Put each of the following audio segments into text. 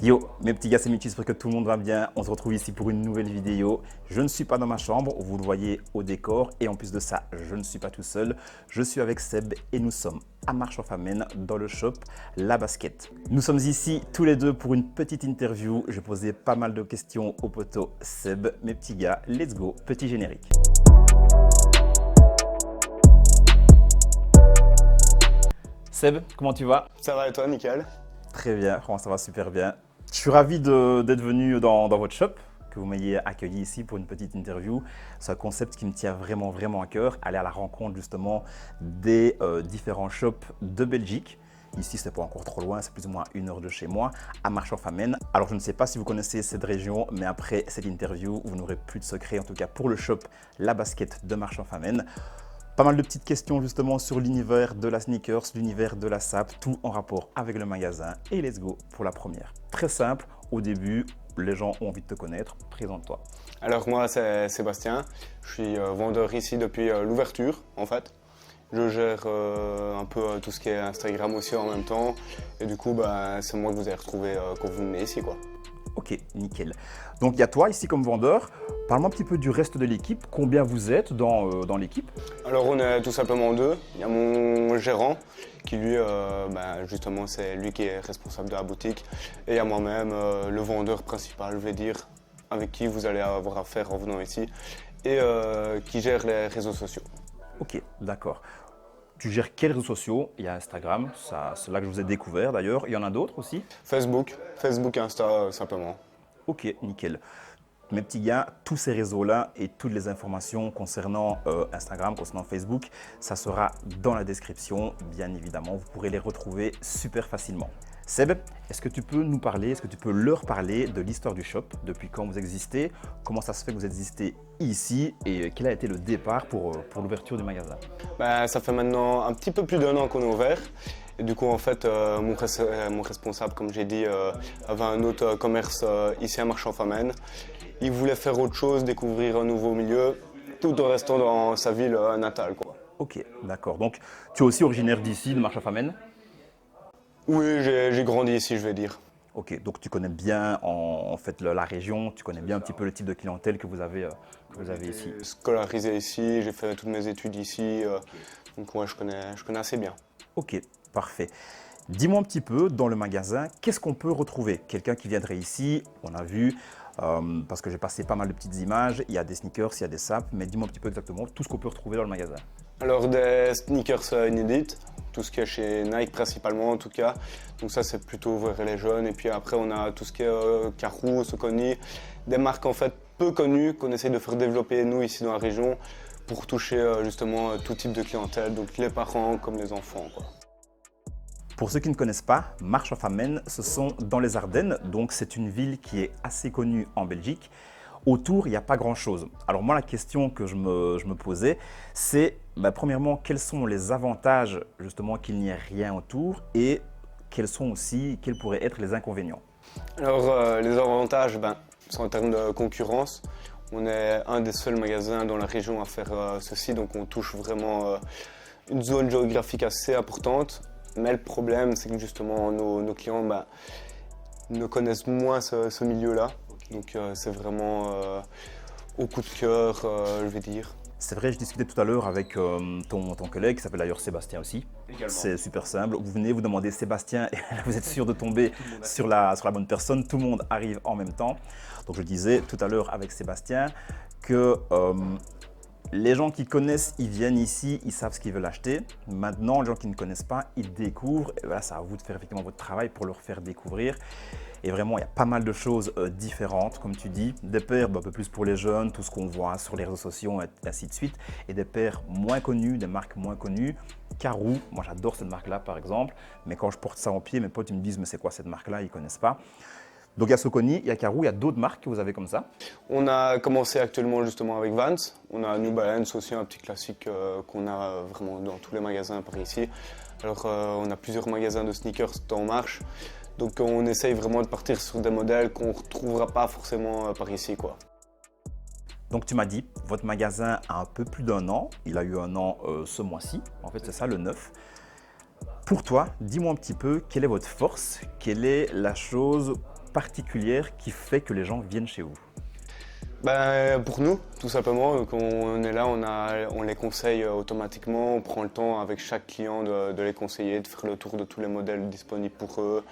Yo, mes petits gars, c'est Mitch, j'espère que tout le monde va bien. On se retrouve ici pour une nouvelle vidéo. Je ne suis pas dans ma chambre, vous le voyez au décor. Et en plus de ça, je ne suis pas tout seul. Je suis avec Seb et nous sommes à Marche-en-Famenne dans le shop La Basket. Nous sommes ici tous les deux pour une petite interview. J'ai posé pas mal de questions au poteau Seb. Mes petits gars, let's go, petit générique. Seb, comment tu vas? Ça va et toi, nickel? Très bien, franchement, ça va super bien. Je suis ravi d'être venu dans votre shop, que vous m'ayez accueilli ici pour une petite interview. C'est un concept qui me tient vraiment à cœur, aller à la rencontre justement des différents shops de Belgique. Ici, ce n'est pas encore trop loin, c'est plus ou moins 1 heure de chez moi, à Marche-en-Famenne. Alors, je ne sais pas si vous connaissez cette région, mais après cette interview, vous n'aurez plus de secret, en tout cas pour le shop La Basket de Marche-en-Famenne. Pas mal de petites questions justement sur l'univers de la sneakers, l'univers de la SAP, tout en rapport avec le magasin. Et let's go pour la première. Très simple, au début, les gens ont envie de te connaître. Présente-toi. Alors moi, c'est Sébastien. Je suis vendeur ici depuis l'ouverture, en fait. Je gère un peu tout ce qui est Instagram aussi en même temps. Et du coup, c'est moi que vous avez retrouvé quand vous venez ici, quoi. Ok, nickel. Donc il y a toi ici comme vendeur. Parle-moi un petit peu du reste de l'équipe. Combien vous êtes dans l'équipe? Alors on est tout simplement deux. Il y a mon gérant qui lui, justement, c'est lui qui est responsable de la boutique. Et il y a moi-même, le vendeur principal, je vais dire, avec qui vous allez avoir affaire en venant ici. Et qui gère les réseaux sociaux. Ok, d'accord. Tu gères quels réseaux sociaux? Il y a Instagram, c'est là que je vous ai découvert d'ailleurs. Il y en a d'autres aussi? Facebook et Insta simplement. Ok, nickel. Mes petits gars, tous ces réseaux-là et toutes les informations concernant Instagram, concernant Facebook, ça sera dans la description, bien évidemment. Vous pourrez les retrouver super facilement. Seb, est-ce que tu peux nous parler, est-ce que tu peux leur parler de l'histoire du shop, depuis quand vous existez, comment ça se fait que vous existez ici et quel a été le départ pour l'ouverture du magasin? Ça fait maintenant un petit peu plus d'1 an qu'on est ouvert. Et du coup, en fait, mon responsable, comme j'ai dit, avait un autre commerce ici à Marche-en-Famenne. Il voulait faire autre chose, découvrir un nouveau milieu, tout en restant dans sa ville natale, quoi. Ok, d'accord. Donc, tu es aussi originaire d'ici, de Marche-en-Famenne? Oui, j'ai grandi ici, je vais dire. Ok, donc tu connais bien en fait la région, tu connais bien un petit peu le type de clientèle que vous avez ici. J'ai scolarisé ici, j'ai fait toutes mes études ici, donc ouais, je connais assez bien. Ok, parfait. Dis-moi un petit peu, dans le magasin, qu'est-ce qu'on peut retrouver? Quelqu'un qui viendrait ici, on a vu, parce que j'ai passé pas mal de petites images, il y a des sneakers, il y a des sapes, mais dis-moi un petit peu exactement tout ce qu'on peut retrouver dans le magasin. Alors des sneakers inédites, tout ce qui est chez Nike principalement en tout cas. Donc ça c'est plutôt vers les jeunes. Et puis après on a tout ce qui est Karoo, Saucony, des marques en fait peu connues qu'on essaie de faire développer nous ici dans la région pour toucher justement tout type de clientèle, donc les parents comme les enfants, quoi. Pour ceux qui ne connaissent pas, Marche-en-Famenne, ce sont dans les Ardennes, donc c'est une ville qui est assez connue en Belgique. Autour, il n'y a pas grand-chose. Alors moi, la question que je me posais, c'est premièrement, quels sont les avantages justement qu'il n'y ait rien autour et quels pourraient être les inconvénients? Alors les avantages, c'est en termes de concurrence. On est un des seuls magasins dans la région à faire ceci, donc on touche vraiment une zone géographique assez importante. Mais le problème, c'est que justement nos clients ne connaissent moins ce milieu-là. Donc c'est vraiment au coup de cœur, je vais dire. C'est vrai, je discutais tout à l'heure avec ton collègue, qui s'appelle d'ailleurs Sébastien aussi. Également. C'est super simple. Vous venez, vous demandez Sébastien et vous êtes sûr de tomber sur la bonne personne. Tout le monde arrive en même temps. Donc je disais tout à l'heure avec Sébastien que les gens qui connaissent, ils viennent ici, ils savent ce qu'ils veulent acheter. Maintenant, les gens qui ne connaissent pas, ils découvrent. Et voilà, c'est à vous de faire effectivement votre travail pour leur faire découvrir. Et vraiment, il y a pas mal de choses différentes, comme tu dis. Des paires un peu plus pour les jeunes, tout ce qu'on voit sur les réseaux sociaux et ainsi de suite. Et des paires moins connues, des marques moins connues. Karoo, moi j'adore cette marque-là par exemple. Mais quand je porte ça en pied, mes potes ils me disent « mais c'est quoi cette marque-là ?» Ils ne connaissent pas. Donc il y a Saucony, il y a Karoo, il y a d'autres marques que vous avez comme ça? On a commencé actuellement justement avec Vans. On a New Balance aussi, un petit classique qu'on a vraiment dans tous les magasins par ici. Alors on a plusieurs magasins de sneakers en marche. Donc on essaye vraiment de partir sur des modèles qu'on ne retrouvera pas forcément par ici, quoi. Donc tu m'as dit, votre magasin a un peu plus d'1 an. Il a eu 1 an ce mois-ci. En fait c'est ça le 9. Pour toi, dis-moi un petit peu, quelle est votre force? Quelle est la chose particulière qui fait que les gens viennent chez vous? Ben, pour nous, tout simplement, donc on est là, on les conseille automatiquement, on prend le temps avec chaque client de les conseiller, de faire le tour de tous les modèles disponibles pour eux,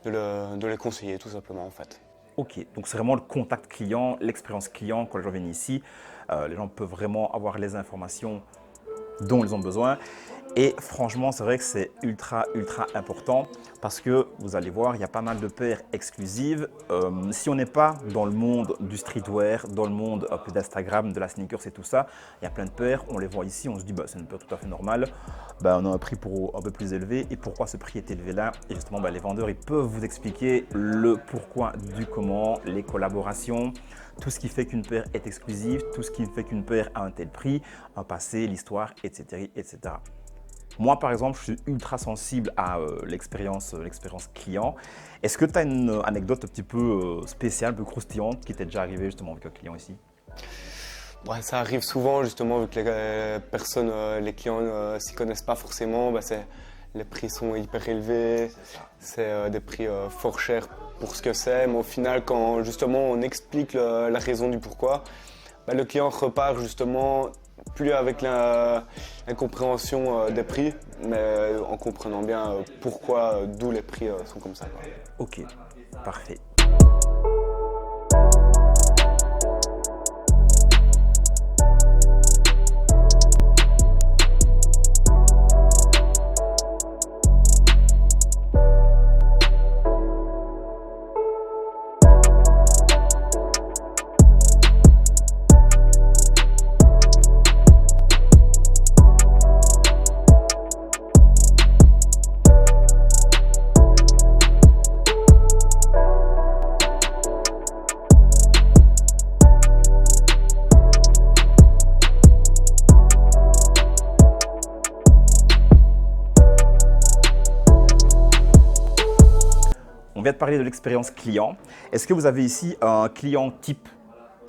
de les conseiller tout simplement en fait. Ok, donc c'est vraiment le contact client, l'expérience client quand les gens viennent ici. Les gens peuvent vraiment avoir les informations dont ils ont besoin. Et franchement, c'est vrai que c'est ultra important parce que vous allez voir, il y a pas mal de paires exclusives. Si on n'est pas dans le monde du streetwear, dans le monde un peu d'Instagram, de la sneakers et tout ça, il y a plein de paires, on les voit ici, on se dit bah, c'est une paire tout à fait normale. Bah, on a un prix un peu plus élevé. Et pourquoi ce prix est élevé là? Et justement, bah, les vendeurs, ils peuvent vous expliquer le pourquoi du comment, les collaborations, tout ce qui fait qu'une paire est exclusive, tout ce qui fait qu'une paire a un tel prix, un passé, l'histoire, etc., etc. Moi, par exemple, je suis ultra sensible à l'expérience client. Est-ce que tu as une anecdote un petit peu spéciale, un peu croustillante qui t'est déjà arrivée justement avec un client ici? Ouais, ça arrive souvent justement vu que les personnes, les clients s'y connaissent pas forcément, bah, les prix sont hyper élevés, c'est des prix fort chers pour ce que c'est, mais au final quand justement on explique la raison du pourquoi, bah, le client repart justement plus avec l'incompréhension des prix, mais en comprenant bien pourquoi, d'où les prix sont comme ça, quoi. Ok, parfait. On vient de parler de l'expérience client. Est-ce que vous avez ici un client type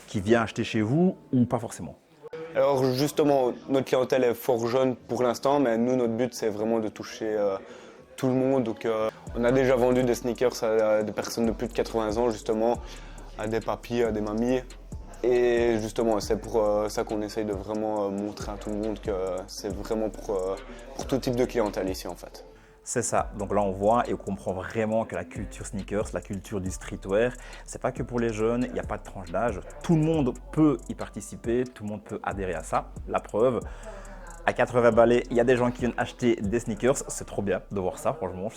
qui vient acheter chez vous ou pas forcément? Alors justement, notre clientèle est fort jeune pour l'instant, mais nous, notre but, c'est vraiment de toucher tout le monde. Donc, on a déjà vendu des sneakers à des personnes de plus de 80 ans, justement, à des papis, à des mamies. Et justement, c'est pour ça qu'on essaye de vraiment montrer à tout le monde que c'est vraiment pour tout type de clientèle ici, en fait. C'est ça. Donc là, on voit et on comprend vraiment que la culture sneakers, la culture du streetwear, c'est pas que pour les jeunes, il n'y a pas de tranche d'âge. Tout le monde peut y participer, tout le monde peut adhérer à ça. La preuve, à 80 balais, il y a des gens qui viennent acheter des sneakers. C'est trop bien de voir ça, franchement.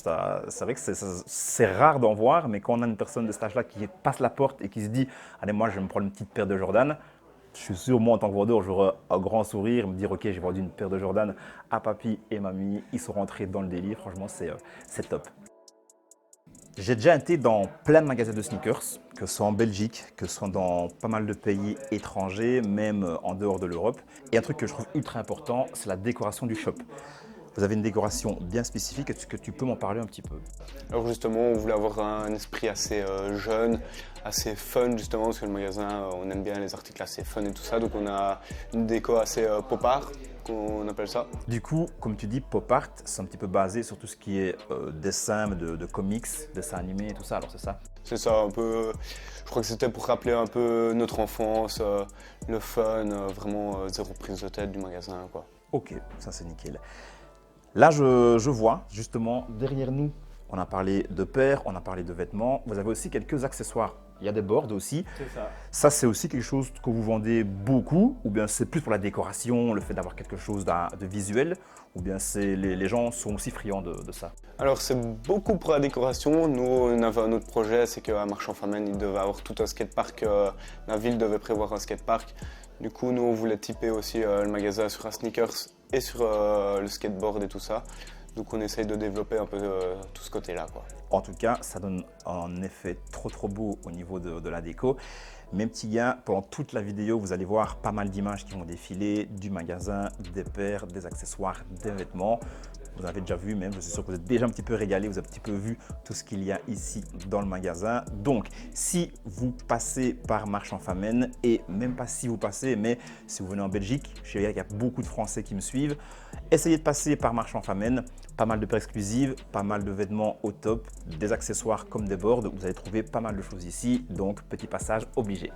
C'est vrai que c'est rare d'en voir, mais quand on a une personne de cet âge-là qui passe la porte et qui se dit « Allez, moi, je vais me prendre une petite paire de Jordan », je suis sûr, moi, en tant que vendeur, j'aurai un grand sourire, me dire « Ok, j'ai vendu une paire de Jordan à papy et mamie. Ils sont rentrés dans le délire. » Franchement, c'est top. J'ai déjà été dans plein de magasins de sneakers, que ce soit en Belgique, que ce soit dans pas mal de pays étrangers, même en dehors de l'Europe. Et un truc que je trouve ultra important, c'est la décoration du shop. Vous avez une décoration bien spécifique. Est-ce que tu peux m'en parler un petit peu? Alors justement, on voulait avoir un esprit assez jeune, assez fun justement, parce que le magasin, on aime bien les articles assez fun et tout ça. Donc on a une déco assez pop art, qu'on appelle ça. Du coup, comme tu dis, pop art, c'est un petit peu basé sur tout ce qui est dessin de comics, dessin animé et tout ça, alors c'est ça? C'est ça, un peu. Je crois que c'était pour rappeler un peu notre enfance, le fun, vraiment zéro prise de tête du magasin, quoi. Ok, ça c'est nickel. Là, je vois justement derrière nous, on a parlé de paires, on a parlé de vêtements. Vous avez aussi quelques accessoires. Il y a des boards aussi. C'est ça. Ça, c'est aussi quelque chose que vous vendez beaucoup, ou bien c'est plus pour la décoration, le fait d'avoir quelque chose de visuel, ou bien les gens sont aussi friands de ça? Alors c'est beaucoup pour la décoration. Nous, on avait un autre projet, c'est qu'à Marchand-Famenne, il devait avoir tout un skatepark. La ville devait prévoir un skatepark. Du coup, nous, on voulait typer aussi le magasin sur un sneakers et sur le skateboard et tout ça. Donc on essaye de développer un peu tout ce côté-là, quoi. En tout cas, ça donne un effet trop beau au niveau de la déco. Mes petits gars, pendant toute la vidéo, vous allez voir pas mal d'images qui vont défiler du magasin, des paires, des accessoires, des vêtements. vous en avez déjà vu même, je suis sûr que vous êtes déjà un petit peu régalé, vous avez un petit peu vu tout ce qu'il y a ici dans le magasin. Donc, si vous passez par Marchand Famenne, et même pas si vous passez, mais si vous venez en Belgique, je sais qu'il y a beaucoup de Français qui me suivent, essayez de passer par Marchand Famenne, pas mal de paires exclusives, pas mal de vêtements au top, des accessoires comme des boards, vous allez trouver pas mal de choses ici, donc petit passage obligé.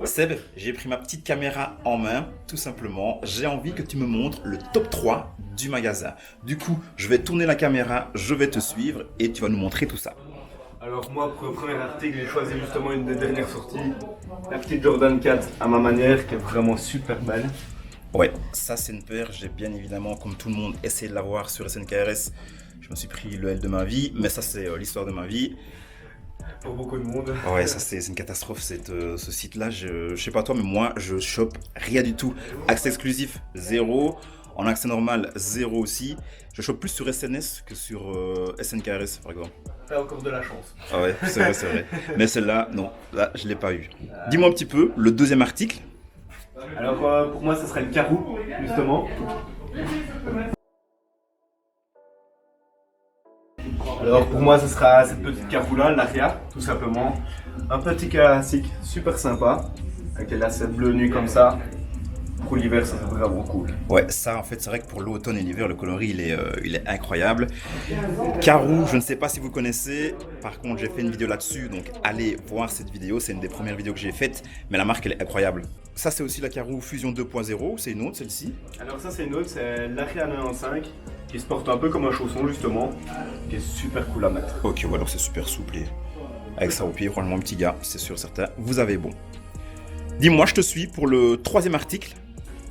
Seb, j'ai pris ma petite caméra en main, tout simplement. J'ai envie que tu me montres le top 3 du magasin. Du coup, je vais tourner la caméra, je vais te suivre et tu vas nous montrer tout ça. Alors moi, pour le premier article, j'ai choisi justement une des dernières sorties, la petite Jordan 4 à ma manière, qui est vraiment super belle. Ouais, ça c'est une paire, j'ai bien évidemment, comme tout le monde, essayé de l'avoir sur SNKRS. Je me suis pris le L de ma vie, mais ça c'est l'histoire de ma vie. Pour beaucoup de monde. Ouais, ça c'est une catastrophe ce site-là. Je sais pas toi, mais moi je chope rien du tout. Accès exclusif, 0. En accès normal, 0 aussi. Je chope plus sur SNS que sur SNKRS par exemple. T'as encore de la chance. Ah ouais, c'est vrai, c'est vrai. Mais celle-là, non, là je l'ai pas eu. Dis-moi un petit peu, le deuxième article. Alors pour moi, ce serait le carreau, justement. Alors pour moi, ce sera cette petite carreau-là, l'Aria, tout simplement. Un petit classique super sympa, avec les lacets bleu nuit comme ça. Pour l'hiver, ça c'est vraiment cool. Ouais, ça en fait, c'est vrai que pour l'automne et l'hiver, le coloris il est incroyable. Karoo, je ne sais pas si vous connaissez, par contre j'ai fait une vidéo là-dessus, donc allez voir cette vidéo, c'est une des premières vidéos que j'ai faites, mais la marque elle est incroyable. Ça c'est aussi la Karoo Fusion 2.0, c'est une autre celle-ci. Alors ça c'est une autre, c'est l'Aria 95, qui se porte un peu comme un chausson justement, qui est super cool à mettre. Ok, ouais, alors c'est super souple et avec ça au pied, franchement petit gars, c'est sûr certain, vous avez bon. Dis-moi, je te suis pour le troisième article.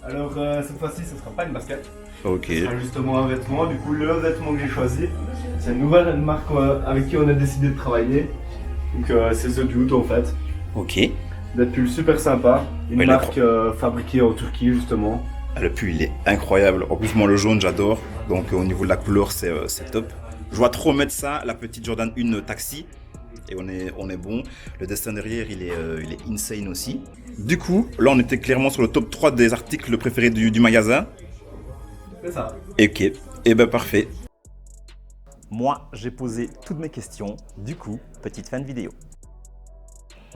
Alors cette fois-ci, ce ne sera pas une basket. Ok. Ce sera justement un vêtement. Du coup, le vêtement que j'ai choisi, c'est une nouvelle marque avec qui on a décidé de travailler. Donc c'est The Dude en fait. Ok. Des pulls super sympa. Une Ouais, marque fabriquée en Turquie justement. Ah, le pull il est incroyable. En plus moi le jaune j'adore. Donc au niveau de la couleur c'est top. Je vois trop mettre ça, la petite Jordan 1 Taxi. Et on est bon. Le dessin derrière il est insane aussi. Du coup, là on était clairement sur le top 3 des articles préférés du magasin. C'est ça. Ok, et ben parfait. Moi j'ai posé toutes mes questions. Du coup, petite fin de vidéo.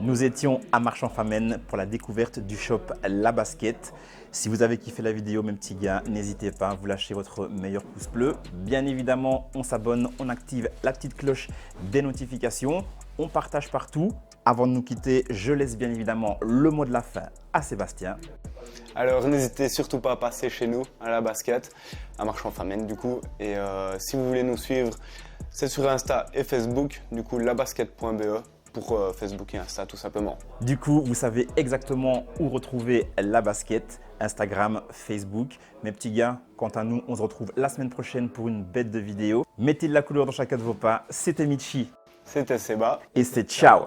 Nous étions à Marchand Famenne pour la découverte du shop La Basket. Si vous avez kiffé la vidéo, mes petits gars, n'hésitez pas à vous lâcher votre meilleur pouce bleu. Bien évidemment, on s'abonne, on active la petite cloche des notifications. On partage partout. Avant de nous quitter, je laisse bien évidemment le mot de la fin à Sébastien. Alors n'hésitez surtout pas à passer chez nous à La Basket, à Marchand Famenne du coup. Et si vous voulez nous suivre, c'est sur Insta et Facebook, du coup labasket.be. Pour Facebook et Insta tout simplement. Du coup, vous savez exactement où retrouver La Basket, Instagram, Facebook. Mes petits gars, quant à nous, on se retrouve la semaine prochaine pour une bête de vidéo. Mettez de la couleur dans chacun de vos pas. C'était Michi. C'était Seba. Et c'est ciao.